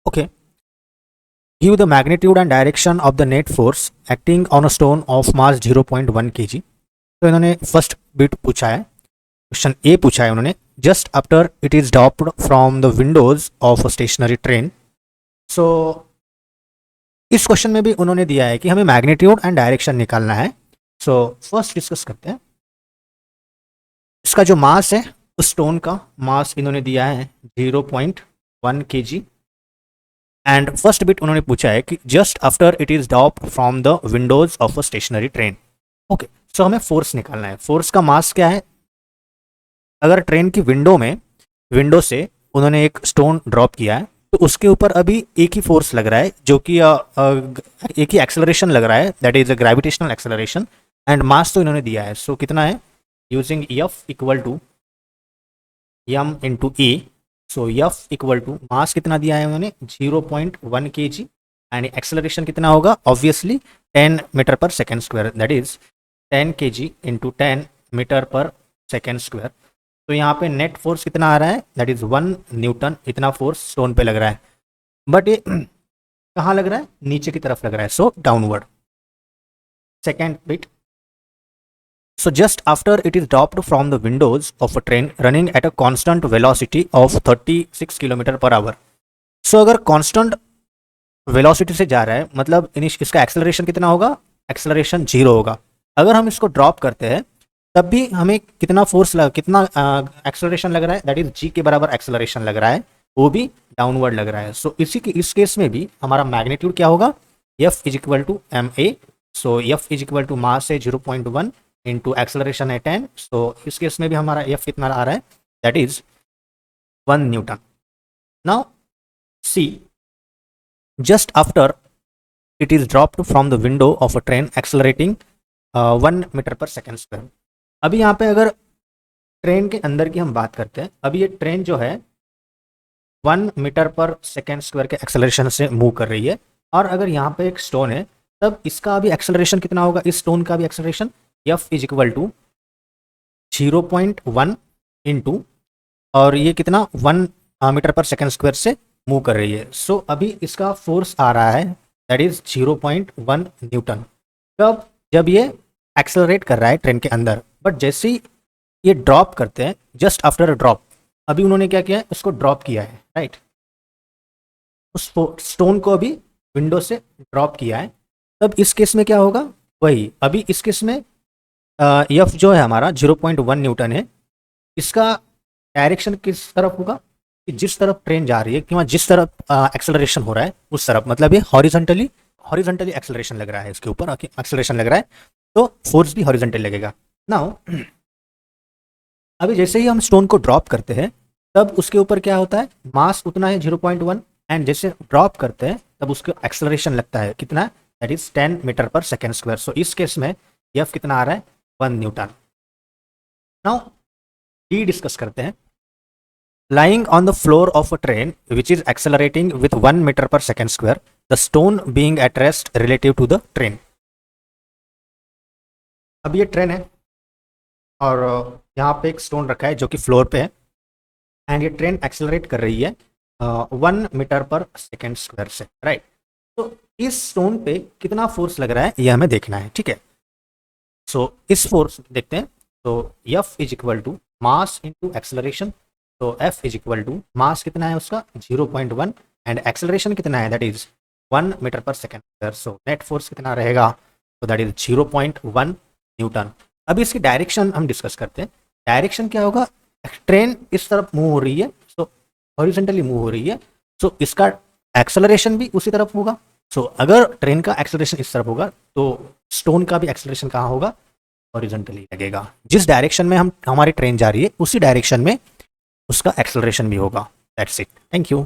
Okay. Give the magnitude and direction of the net force acting on a stone of mass 0.1 kg. तो इन्होंने first bit पूछा है, question ए पूछा है उन्होंने, just after it is dropped from the windows of a stationary train. So इस question में भी उन्होंने दिया है कि हमें मैग्नीट्यूड एंड डायरेक्शन निकालना है. सो फर्स्ट डिस्कस करते हैं. इसका जो मास है, उस स्टोन का मास इन्होंने दिया है 0.1 kg. एंड फर्स्ट बिट उन्होंने पूछा है कि just after it is dropped from the windows of a stationary train. Okay, so हमें फोर्स निकालना है. फोर्स का मास क्या है? अगर ट्रेन की विंडो से उन्होंने एक स्टोन ड्रॉप किया है तो उसके ऊपर अभी एक ही फोर्स लग रहा है, जो कि एक ही एक्सेलरेशन लग रहा है, that is a gravitational acceleration. And mass तो इन्होंने दिया है. सो कितना है? Using F equal to M into A. So F equal to mass कितना दिया है उन्होंने? 0.1 kg. एंड एक्सेलरेशन कितना होगा? Obviously 10 metre per second square, that is 10 kg into 10 metre per second square. तो यहाँ पे नेट फोर्स कितना आ रहा है? That is 1 newton. इतना फोर्स स्टोन पे लग रहा है, बट ये कहाँ लग रहा है? नीचे की तरफ लग रहा है, so downward. Second bit. So just after it is dropped from the windows of a train running at a constant velocity of 36 km per hour. So अगर constant velocity से जा रहा है, मतलब इसका एक्सेलरेशन कितना होगा? एक्सेलरेशन 0 होगा. अगर हम इसको ड्रॉप करते हैं तब भी हमें कितना कितना एक्सेलरेशन लग रहा है? दैट इज g के बराबर एक्सेलरेशन लग रहा है, वो भी डाउनवर्ड लग रहा है. सो इस केस में भी हमारा मैग्नीट्यूड क्या होगा? F is equal to ma. So F is equal to mass है 0.1 इंटू एक्सेलरेशन है 10. सो इस केस में भी हमारा F कितना आ रहा है? That is 1 newton. Now see, just after it is dropped from the window of a train accelerating 1 metre per second square. अभी यहाँ पे अगर ट्रेन के अंदर की हम बात करते हैं, अभी ये ट्रेन जो है 1 मीटर पर सेकेंड स्क्वायर के एक्सेलरेशन से मूव कर रही है. और अगर यहाँ पे एक स्टोन है, तब इसका अभी एक्सेलरेशन कितना होगा? इस स्टोन का भी acceleration F is equal to 0.1 into, और ये कितना 1 मीटर पर सेकेंड स्क्वायर से मूव कर रही है. सो अभी इसका फोर्स आ रहा है, दैट इज 0.1 न्यूटन. कब? जब ये एक्सेलरेट कर रहा है ट्रेन के अंदर. बट जैसे ही ये ड्रॉप करते हैं, जस्ट आफ्टर अ ड्रॉप, अभी उन्होंने क्या किया है? उसको ड्रॉप किया है, राइट. उस स्टोन को अभी विंडो से ड्रॉप किया है. तब इस केस में क्या होगा? वही अभी इस केस में एफ जो है हमारा 0.1 न्यूटन है. इसका डायरेक्शन किस तरफ होगा? कि जिस तरफ ट्रेन जा रही है, कि जिस तरफ एक्सेलरेशन हो रहा है उस तरफ, मतलब ये हॉरिजॉन्टली एक्सेलरेशन लग रहा है, इसके ऊपर एक्सेलरेशन लग रहा है, तो फोर्स भी हॉरिजॉन्टली लगेगा. नाउ अभी जैसे ही हम स्टोन को ड्रॉप करते हैं, तब उसके ऊपर क्या होता है? मास उतना है 0.1. एंड जैसे ड्रॉप करते हैं तब उसको एक्सेलरेशन लगता है कितना? That is 10 metre per second square. सो इस केस में एफ कितना आ रहा है? 1 न्यूटन. नाउ डी डिस्कस करते हैं. Lying on the floor of a train which is accelerating with 1 meter per second square, the stone being at rest relative to the train. अब ये ट्रेन है और यहाँ पे एक स्टोन रखा है जो कि फ्लोर पे है, एंड ये ट्रेन एक्सेलरेट कर रही है 1 मीटर पर सेकेंड स्क्वायर से, राइट. तो इस स्टोन पे कितना फोर्स लग रहा है ये हमें देखना है, ठीक है. सो इस फोर्स देखते हैं. तो F is equal to mass into acceleration. तो F is equal to mass कितना है उसका? 0.1. एंड एक्सेलरेशन कितना है? That is 1 metre per second square. So net force कितना रहेगा? तो दैट इज 0.1 न्यूटन. अभी इसकी डायरेक्शन हम डिस्कस करते हैं. डायरेक्शन क्या होगा? ट्रेन इस तरफ मूव हो रही है, सो हॉरिजॉन्टली मूव हो रही है, सो इसका एक्सेलरेशन भी उसी तरफ होगा. सो अगर ट्रेन का एक्सेलरेशन इस तरफ होगा तो स्टोन का भी एक्सेलरेशन कहाँ होगा? हॉरिजॉन्टली लगेगा. जिस डायरेक्शन में हमारी ट्रेन जा रही है उसी डायरेक्शन में उसका एक्सेलरेशन भी होगा. That's it. Thank you.